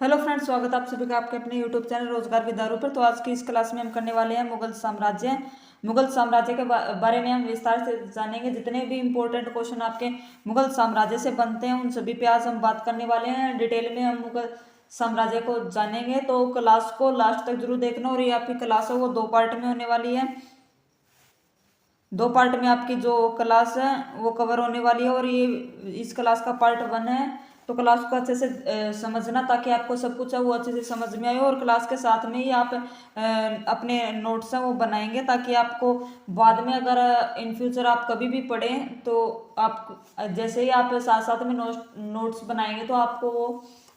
Hello friends, स्वागत है आप सभी का आपके अपने यूट्यूब चैनल रोजगार विदारू पर। तो आज की इस क्लास में हम करने वाले हैं मुगल साम्राज्य। मुगल साम्राज्य के बारे में हम विस्तार से जानेंगे। जितने भी इंपॉर्टेंट क्वेश्चन आपके मुगल साम्राज्य से बनते हैं उन सभी पे आज हम बात करने वाले हैं। डिटेल में हम मुगल साम्राज्य को जानेंगे, तो क्लास को लास्ट तक जरूर देखना। और ये आपकी क्लास है वो 2 पार्ट में होने वाली है। 2 पार्ट में आपकी जो क्लास है वो कवर होने वाली है। और ये इस क्लास का पार्ट 1 है। तो क्लास को अच्छे से समझना, ताकि आपको सब कुछ है वो अच्छे से समझ में आए। और क्लास के साथ में ही आप अपने नोट्स हैं वो बनाएंगे, ताकि आपको बाद में अगर इन फ्यूचर आप कभी भी पढ़ें तो आप जैसे ही आप साथ साथ में नोट्स बनाएंगे तो आपको वो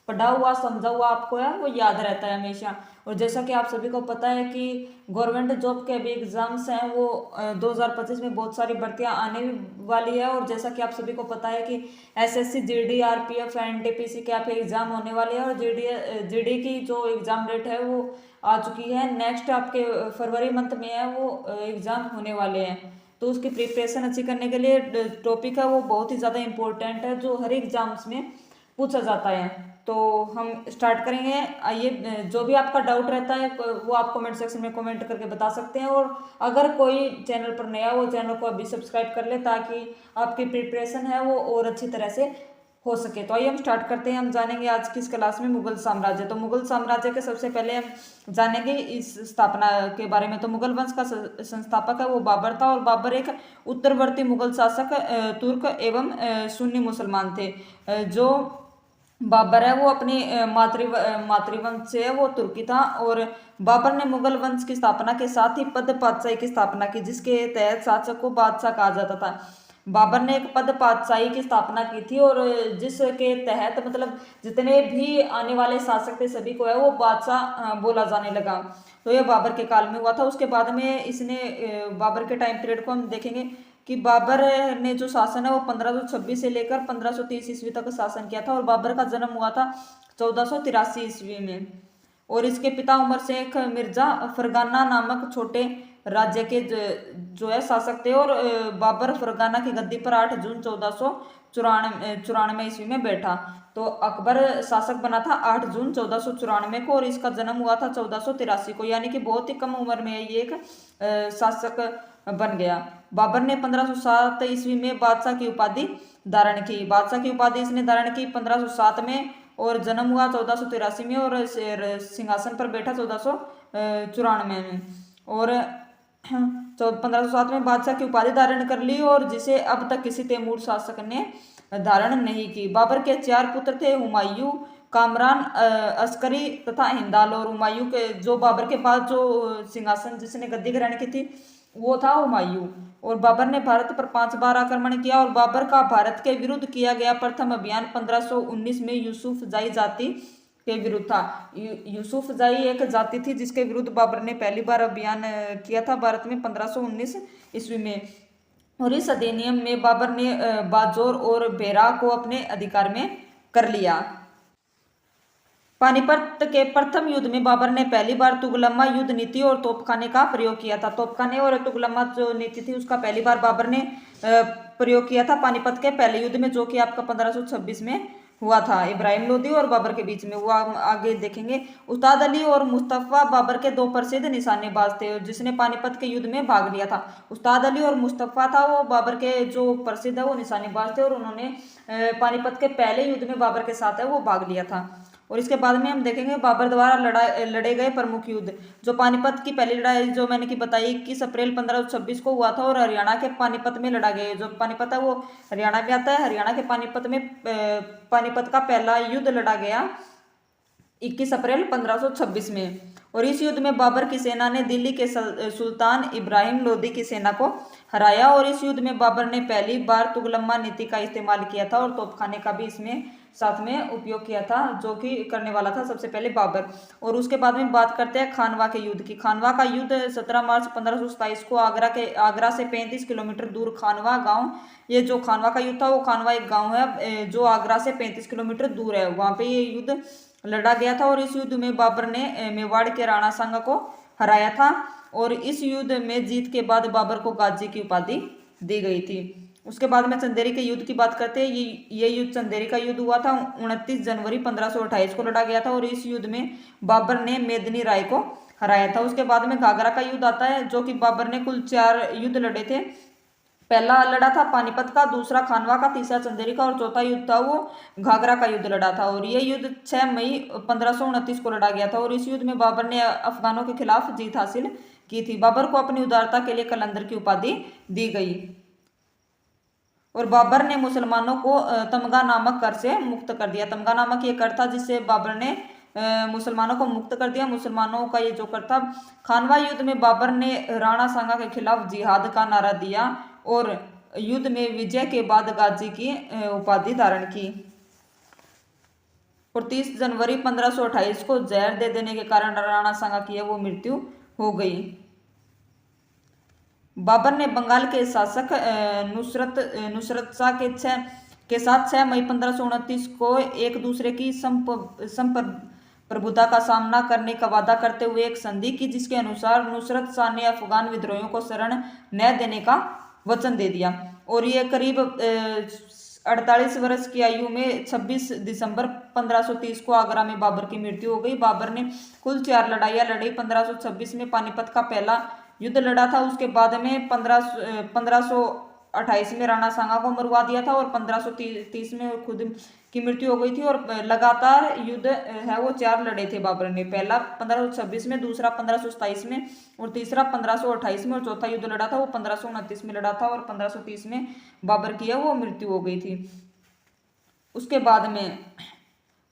पढ़ा हुआ समझा हुआ आपको है वो याद रहता है हमेशा। और जैसा कि आप सभी को पता है कि गवर्नमेंट जॉब के अभी एग्जाम्स हैं वो 2025 में बहुत सारी भर्तियां आने वाली है। और जैसा कि आप सभी को पता है कि एसएससी, जीडी, आरपीएफ, एनटीपीसी के आपके एग्जाम होने वाले हैं। और जीडी की जो एग्जाम डेट है वो आ चुकी है। नेक्स्ट आपके फरवरी मंथ में है वो एग्जाम होने वाले हैं। तो उसकी प्रिपरेशन अच्छी करने के लिए टॉपिक है वो बहुत ही ज़्यादा इंपॉर्टेंट है, जो हर एग्जाम्स में पूछा जाता है। तो हम स्टार्ट करेंगे। आइए, जो भी आपका डाउट रहता है वो आप कमेंट सेक्शन में कमेंट करके बता सकते हैं। और अगर कोई चैनल पर नया हो, चैनल को अभी सब्सक्राइब कर ले, ताकि आपकी प्रिपरेशन है वो और अच्छी तरह से हो सके। तो आइए हम स्टार्ट करते हैं। हम जानेंगे आज की इस क्लास में मुगल साम्राज्य। तो मुगल साम्राज्य के सबसे पहले हम जानेंगे इस स्थापना के बारे में। तो मुगल वंश का संस्थापक है वो बाबर था। और बाबर एक उत्तरवर्ती मुगल शासक तुर्क एवं सुन्नी मुसलमान थे। जो बाबर है वो अपनी मातृवंश से है वो तुर्की था। और बाबर ने मुगल वंश की स्थापना के साथ ही पद पातशाही की स्थापना की, जिसके तहत शासक को बादशाह कहा जाता था। बाबर ने एक पद पातशाही की स्थापना की थी, और जिसके तहत मतलब जितने भी आने वाले शासक थे सभी को है वो बादशाह बोला जाने लगा। तो यह बाबर के काल में हुआ था। उसके बाद में इसने बाबर के टाइम पीरियड को हम देखेंगे कि बाबर ने जो शासन है वो 1526 से लेकर 1530 ईस्वी तक शासन किया था। और बाबर का जन्म हुआ था 1483 ईस्वी में। और इसके पिता उमर शेख मिर्जा फरगाना नामक छोटे राज्य के जो है शासक थे। और बाबर फरगाना की गद्दी पर 8 जून 1494 ईस्वी में बैठा। तो अकबर शासक बना था 8 जून 1494 को, और इसका जन्म हुआ था 1483 को, यानी कि बहुत ही कम उम्र में ये एक शासक बन गया। बाबर ने 1507 ईस्वी में बादशाह की उपाधि धारण की। बादशाह की उपाधि इसने धारण की 1507 में, और जन्म हुआ 1483 में, और सिंहासन पर बैठा 1494 में। और 1507 में बादशाह की उपाधि धारण कर ली, और जिसे अब तक किसी तैमूर शासक ने धारण नहीं की। बाबर के 4 पुत्र थे, हुमायूं, कामरान, अस्करी तथा हिंदाल। और हुमायूं के जो बाबर के पास जो सिंहासन जिसने गद्दी ग्रहण की थी वो था हुमायूं। और बाबर ने भारत पर 5 बार आक्रमण किया। और बाबर का भारत के विरुद्ध किया गया प्रथम अभियान 1519 में यूसुफ जाई जाति के विरुद्ध था। यूसुफ जाई एक जाति थी जिसके विरुद्ध बाबर ने पहली बार अभियान किया था भारत में 1519 ईस्वी में। और इस अधिनियम में बाबर ने बाजोर और बेरा को अपने अधिकार में कर लिया। पानीपत के प्रथम युद्ध में बाबर ने पहली बार तुगलम्मा युद्ध नीति और तोपखाने का प्रयोग किया था। तोपखाने और तुगलम्मा जो नीति थी उसका पहली बार बाबर ने प्रयोग किया था पानीपत के पहले युद्ध में, जो कि आपका 1526 में हुआ था इब्राहिम लोदी और बाबर के बीच में। वो हम आगे देखेंगे। उस्ताद अली और मुस्तफा बाबर के 2 प्रसिद्ध निशानेबाज थे जिसने पानीपत के युद्ध में भाग लिया था। उस्ताद अली और मुस्तफा था वो बाबर के जो प्रसिद्ध है वो निशानेबाज थे, और उन्होंने पानीपत के पहले युद्ध में बाबर के साथ है वो भाग लिया था। और इसके बाद में हम देखेंगे बाबर द्वारा लड़े गए प्रमुख युद्ध। जो पानीपत की पहली लड़ाई जो मैंने की बताई 21 अप्रैल 1526 को हुआ था, और हरियाणा के पानीपत में लड़ा गया। जो पानीपत है वो हरियाणा में आता है। हरियाणा के पानीपत में पानीपत का पहला युद्ध लड़ा गया 21 अप्रैल 1526 में। और इस युद्ध में बाबर की सेना ने दिल्ली के सुल्तान इब्राहिम लोदी की सेना को हराया। और इस युद्ध में बाबर ने पहली बार तुगलम्मा नीति का इस्तेमाल किया था, और तोपखाने का भी इसमें साथ में उपयोग किया था, जो कि करने वाला था सबसे पहले बाबर। और उसके बाद में बात करते हैं खानवा के युद्ध की। खानवा का युद्ध 17 मार्च 1527 को आगरा से 35 किलोमीटर दूर खानवा गांव, ये जो खानवा का युद्ध था वो खानवा एक गांव है जो आगरा से 35 किलोमीटर दूर है, वहां पे ये युद्ध लड़ा गया था। और इस युद्ध में बाबर ने मेवाड़ के राणा सांग को हराया था। और इस युद्ध में जीत के बाद बाबर को गाजी की उपाधि दी गई थी। उसके बाद में चंदेरी के युद्ध की बात करते हैं। ये युद्ध चंदेरी का युद्ध हुआ था 29 जनवरी 1528 को लड़ा गया था और इस युद्ध में बाबर ने मेदिनी राय को हराया था। उसके बाद में घाघरा का युद्ध आता है, जो कि बाबर ने कुल 4 युद्ध लड़े थे। पहला लड़ा था पानीपत का, दूसरा खानवा का, तीसरा चंदेरी का और चौथा युद्ध था वो घाघरा का युद्ध लड़ा था। और ये युद्ध 6 मई 1529 को लड़ा गया था और इस युद्ध में बाबर ने अफगानों के खिलाफ जीत हासिल की थी। बाबर को अपनी उदारता के लिए कलंदर की उपाधि दी गई और बाबर ने मुसलमानों को तमगा नामक कर से मुक्त कर दिया। तमगा नामक ये कर था जिससे बाबर ने मुसलमानों को मुक्त कर दिया। मुसलमानों का ये जो कर था। खानवा युद्ध में बाबर ने राणा सांगा के खिलाफ जिहाद का नारा दिया और युद्ध में विजय के बाद गाजी की उपाधि धारण की और 30 जनवरी 1528 को जहर दे देने के कारण राणा सांगा की वो मृत्यु हो गई। बाबर ने बंगाल के शासक नुसरत शाह के साथ 6 मई 1529 को एक दूसरे की प्रभुता का सामना करने का वादा करते हुए एक संधि की, जिसके अनुसार नुसरत शाह ने अफगान विद्रोहियों को शरण न देने का वचन दे दिया और ये करीब 48 वर्ष की आयु में 26 दिसंबर 1530 को आगरा में बाबर की मृत्यु हो गई। बाबर ने कुल 4 लड़ाइयाँ लड़ी। 1526 में पानीपत का पहला युद्ध लड़ा था। उसके बाद में 1528 में राणा सांगा को मरवा दिया था और 1530 में खुद की मृत्यु हो गई थी। और लगातार युद्ध है वो 4 लड़े थे बाबर ने। पहला 1526 में, दूसरा 1527 में और तीसरा 1528 में और चौथा युद्ध लड़ा था वो 1529 में लड़ा था और 1530 में बाबर की है वो मृत्यु हो गई थी। उसके बाद में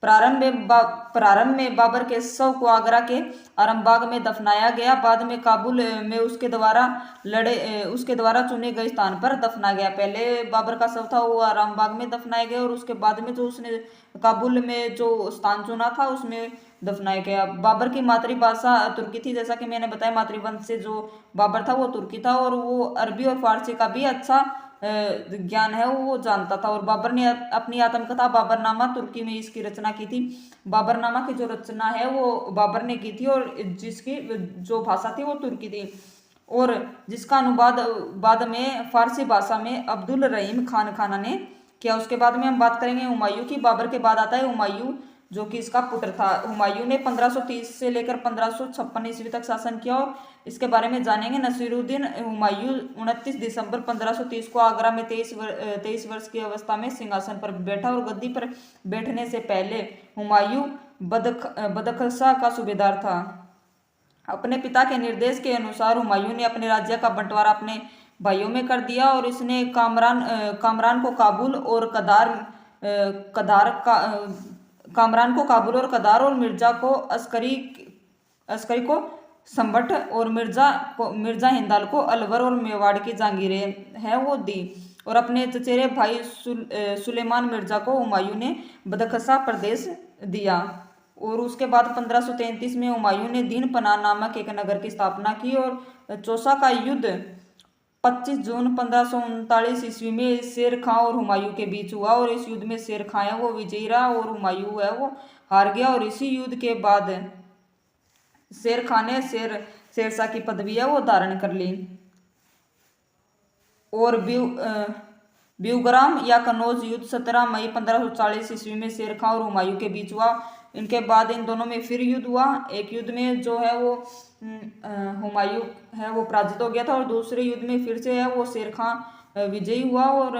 प्रारंभ में बाबर के शव को आगरा के आरामबाग में दफनाया गया। बाद में काबुल में उसके द्वारा चुने गए स्थान पर दफना गया। पहले बाबर का शव था वो आरामबाग में दफनाया गया और उसके बाद में जो उसने काबुल में जो स्थान चुना था उसमें दफनाया गया। बाबर की मातृभाषा तुर्की थी, जैसा कि मैंने बताया मातृवंश से जो बाबर था वो तुर्की था और वो अरबी और फारसी का भी अच्छा ज्ञान है वो जानता था। और बाबर ने अपनी आत्मकथा बाबरनामा तुर्की में इसकी रचना की थी। बाबरनामा की जो रचना है वो बाबर ने की थी और जिसकी जो भाषा थी वो तुर्की थी और जिसका अनुवाद बाद में फारसी भाषा में अब्दुल रहीम खान खाना ने किया। उसके बाद में हम बात करेंगे हुमायूं की। बाबर के बाद आता है हुमायूं, जो कि इसका पुत्र था। हुमायूं ने 1530 से लेकर 1556 ईस्वी तक शासन किया और इसके बारे में जानेंगे। नसीरुद्दीन हुमायूं 29 दिसंबर 1530 को आगरा में 23 वर्ष की अवस्था में सिंहासन पर बैठा और गद्दी पर बैठने से पहले हुमायूं बदख्शा का सूबेदार था। अपने पिता के निर्देश के अनुसार हुमायूं ने अपने राज्य का बंटवारा अपने भाइयों में कर दिया और इसने कामरान को काबुल और कदार और मिर्जा को अस्करी को संबट और मिर्जा हिंदाल को अलवर और मेवाड़ की जागीरें है वो दी और अपने चचेरे भाई सुलेमान मिर्जा को हुमायूं ने बदख्शा प्रदेश दिया। और उसके बाद 1533 में हुमायूं ने दीन पनाह नामक एक नगर की स्थापना की और चौसा का युद्ध 25 जून 1539 ईस्वी में शेर खां और हुमायूं के बीच हुआ और इस युद्ध में शेर खां है वो विजयी रहा और हुमायूं है वो हार गया। और इसी युद्ध के बाद शेर खां ने शेरशाह की पदवी है वो धारण कर ली। और ब्यूग्राम या कनौज युद्ध 17 मई 1540 ईस्वी में शेर खां और हुमायूं के बीच हुआ। इनके बाद इन दोनों में फिर युद्ध हुआ। एक युद्ध में जो है वो हुमायूं है वो पराजित हो गया था और दूसरे युद्ध में फिर से है वो शेर खां विजयी हुआ और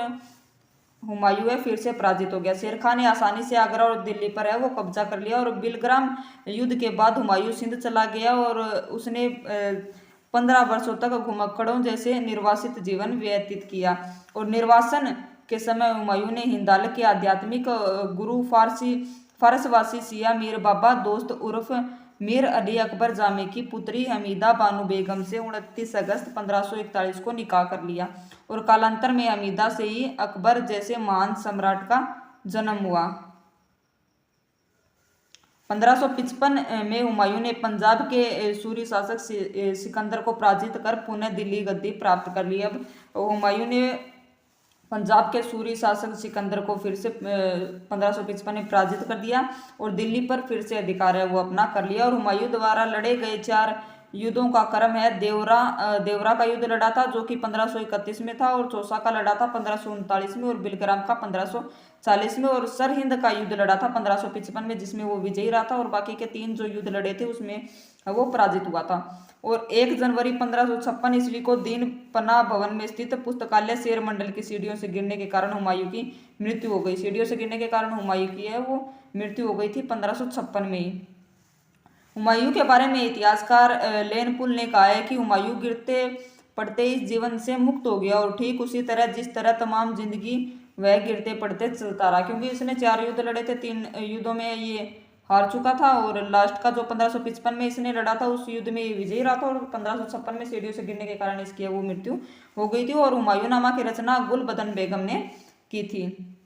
हुमायूं है फिर से पराजित हो गया। शेर खां ने आसानी से आगरा और दिल्ली पर है वो कब्जा कर लिया। और बिलग्राम युद्ध के बाद हुमायूं सिंध चला गया और उसने 15 वर्षों तक घुमक्कड़ों जैसे निर्वासित जीवन व्यतीत किया। और निर्वासन के समय हुमायूं ने हिंदाल के आध्यात्मिक गुरु फारसवासी सिया मीर बाबा दोस्त उर्फ मीर अली अकबर जामे की पुत्री हमीदा बानो बेगम से 29 अगस्त 1541 को निकाह कर लिया और कालांतर में हमीदा से ही अकबर जैसे महान सम्राट का जन्म हुआ। 1555 में हुमायूं ने पंजाब के सूरी शासक सिकंदर को पराजित कर पुनः दिल्ली गद्दी प्राप्त कर ली। अब हुमायूं ने पंजाब के सूरी शासक सिकंदर को फिर से 1555 में पराजित कर दिया और दिल्ली पर फिर से अधिकार है वो अपना कर लिया। और हुमायूं द्वारा लड़े गए 4 युद्धों का क्रम है। देवरा का युद्ध लड़ा था जो कि 1531 में था, और चौसा का लड़ा था 1539 में, और बिलग्राम का 1540 में, और सरहिंद का युद्ध लड़ा था 1555 में जिसमें वो विजयी रहा था, और बाकी के 3 जो युद्ध लड़े थे उसमें वो पराजित हुआ था। और 1 जनवरी 1556 ईस्वी को दीन पनाह भवन में स्थित पुस्तकालय शेर मंडल की सीढ़ियों से गिरने के कारण हुमायूं की मृत्यु हो गई। सीढ़ियों से गिरने के कारण हुमायूं की है वो मृत्यु हो गई थी 1556 में ही। हुमायूं के बारे में इतिहासकार लेनपुल ने कहा है कि हुमायूं गिरते पड़ते इस जीवन से मुक्त हो गया, और ठीक उसी तरह जिस तरह तमाम जिंदगी वह गिरते पड़ते चलता रहा, क्योंकि इसने 4 युद्ध लड़े थे, 3 युद्धों में ये हार चुका था, और लास्ट का जो 1555 में इसने लड़ा था उस युद्ध में ये विजयी रहा था, और 1556 में सीढ़ियों से गिरने के कारण इसकी वो मृत्यु हो गई थी। और हुमायूंनामा की रचना गुलबदन बेगम ने की थी।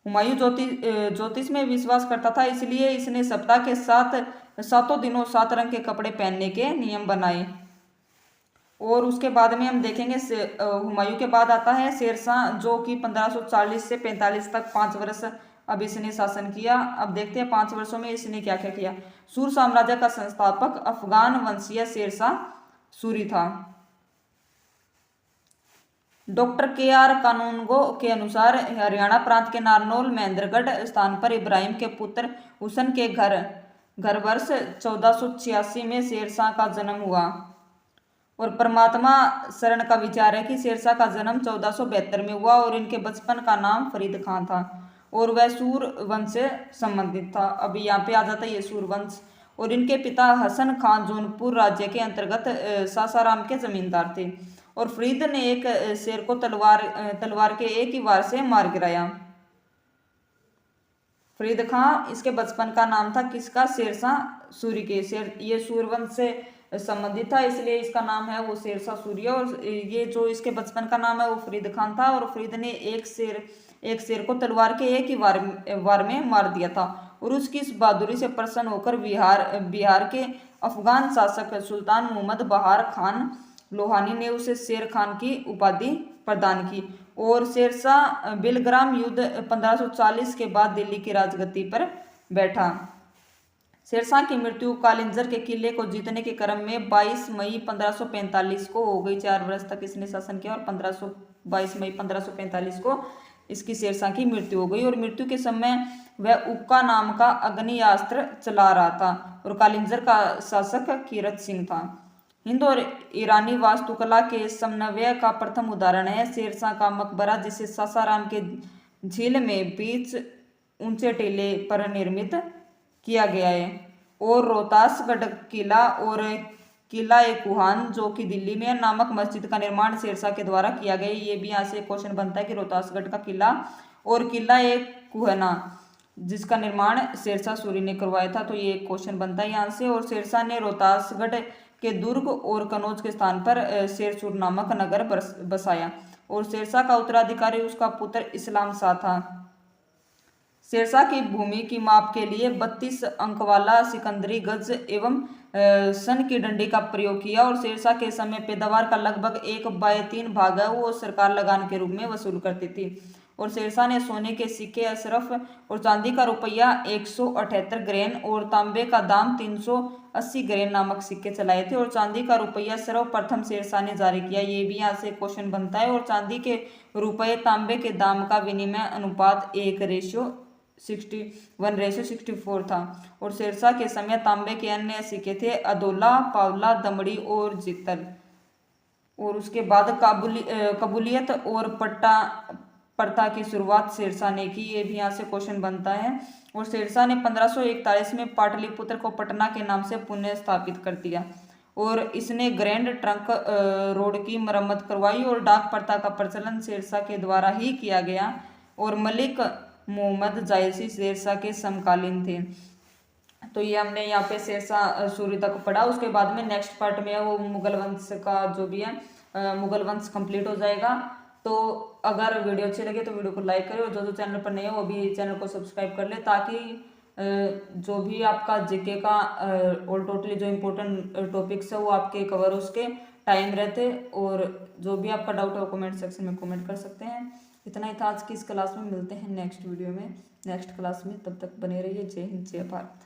हुमायूं ज्योतिष में विश्वास करता था, इसलिए इसने सप्ताह के 7 दिनों 7 रंग के कपड़े पहनने के नियम बनाए। और उसके बाद में हम देखेंगे हुमायूं के बाद आता है शेरशाह, जो कि 1540 से 45 तक 5 वर्ष अब इसने शासन किया। अब देखते हैं 5 वर्षों में इसने क्या क्या किया। सूर साम्राज्य का संस्थापक अफगान वंशीय शेरशाह सूरी था। डॉक्टर KR कानूनगो के अनुसार हरियाणा प्रांत के नारनौल महेंद्रगढ़ स्थान पर इब्राहिम के पुत्र हुसन के घर वर्ष 1486 में शेरशाह का जन्म हुआ। और परमात्मा शरण का विचार है कि शेरशाह का जन्म 1472 में हुआ, और इनके बचपन का नाम फरीद खान था, और वह सूर वंश से संबंधित था। अब यहाँ पे आ जाता है ये सूर वंश। और इनके पिता हसन खान जौनपुर राज्य के अंतर्गत सासाराम के जमींदार थे, और फरीद ने एक शेर को तलवार के एक ही वार से मार गिराया। फरीद खां, इसके बचपन का नाम था किसका? शेरशाह सूरी के। ये सूरवंश से संबंधित था, इसलिए इसका नाम है वो शेरशाह सूरी। और ये जो इसके बचपन का नाम है वो फरीद खान था, और फरीद ने एक शेर को तलवार के एक ही वार में मार दिया था। और उसकी इस बहादुरी से प्रसन्न होकर बिहार के अफगान शासक सुल्तान मोहम्मद बहार खान लोहानी ने उसे शेर खान की उपाधि प्रदान की। और शेरशाह बिलग्राम युद्ध 1540 के बाद दिल्ली की राजगद्दी पर बैठा। शेरशाह की मृत्यु कालिंजर के किले को जीतने के क्रम में 22 मई 1545 को हो गई। 4 वर्ष तक इसने शासन किया, और 22 मई 1545 को इसकी शेरशाह की मृत्यु हो गई। और मृत्यु के समय वह उक्का नाम का अग्नियास्त्र चला रहा था, और कालिंजर का शासक कीरत सिंह था। हिंदू और ईरानी वास्तुकला के समन्वय का प्रथम उदाहरण है शेरशाह का मकबरा, जिसे सासाराम के झील में बीच ऊंचे टीले पर निर्मित किया गया है। और रोहतासगढ़ किला और किला कुहान जो कि दिल्ली में नामक मस्जिद का निर्माण शेरशाह के द्वारा किया गया। ये भी यहाँ से क्वेश्चन बनता है कि रोहतासगढ़ का किला और किला कुहाना जिसका निर्माण शेरशाह सूरी ने करवाया था, तो ये क्वेश्चन बनता है यहाँ से। और शेरशाह ने रोहतासगढ़ के दुर्ग और कनौज के स्थान पर शेरसूर नामक नगर बसाया, और शेरशाह का उत्तराधिकारी उसका पुत्र इस्लाम शाह था। शेरशाह की भूमि की माप के लिए 32 अंक वाला सिकंदरी गज एवं सन की डंडी का प्रयोग किया, और शेरशाह के समय पैदावार का लगभग 1/3 भाग है वो सरकार लगान के रूप में वसूल करती थी। और शेरशाह ने सोने के सिक्के अशरफ और चांदी का रुपया 178 ग्रेन और तांबे का दाम 380 ग्रेन नामक सिक्के चलाए थे, और चांदी का रुपया सर्वप्रथम शेरशाह ने जारी किया। ये भी यहाँ से क्वेश्चन बनता है। और चांदी के रुपये तांबे के दाम का विनिमय अनुपात 1:64 था। और शेरशाह के समय तांबे के अन्य सिक्के थे अदौला, पावला, दमड़ी और जितल। और उसके बाद कबूलियत और प्रथा की शुरुआत शेरशाह ने की। ये भी यहाँ से क्वेश्चन बनता है। और शेरशाह ने 1541 में पाटलिपुत्र को पटना के नाम से पुनः स्थापित कर दिया, और इसने ग्रैंड ट्रंक रोड की मरम्मत करवाई, और डाक प्रथा का प्रचलन शेरशाह के द्वारा ही किया गया। और मलिक मोहम्मद जायसी शेरशाह के समकालीन थे। तो ये हमने यहाँ पे शेरशाह सूरी तक पढ़ा। उसके बाद में नेक्स्ट पार्ट में है वो मुगल वंश का जो भी है मुगल वंश कंप्लीट हो जाएगा। तो अगर वीडियो अच्छी लगे तो वीडियो को लाइक करें, और जो चैनल पर नहीं है वो भी चैनल को सब्सक्राइब कर ले, ताकि जो भी आपका जीके का और टोटली जो इम्पोर्टेंट टॉपिक्स है वो आपके कवर उसके टाइम रहते। और जो भी आपका डाउट है वो कमेंट सेक्शन में कमेंट कर सकते हैं। इतना ही था आज की इस क्लास में। मिलते हैं नेक्स्ट वीडियो में नेक्स्ट क्लास में, तब तक बने रहिए। जय हिंद, जय भारत।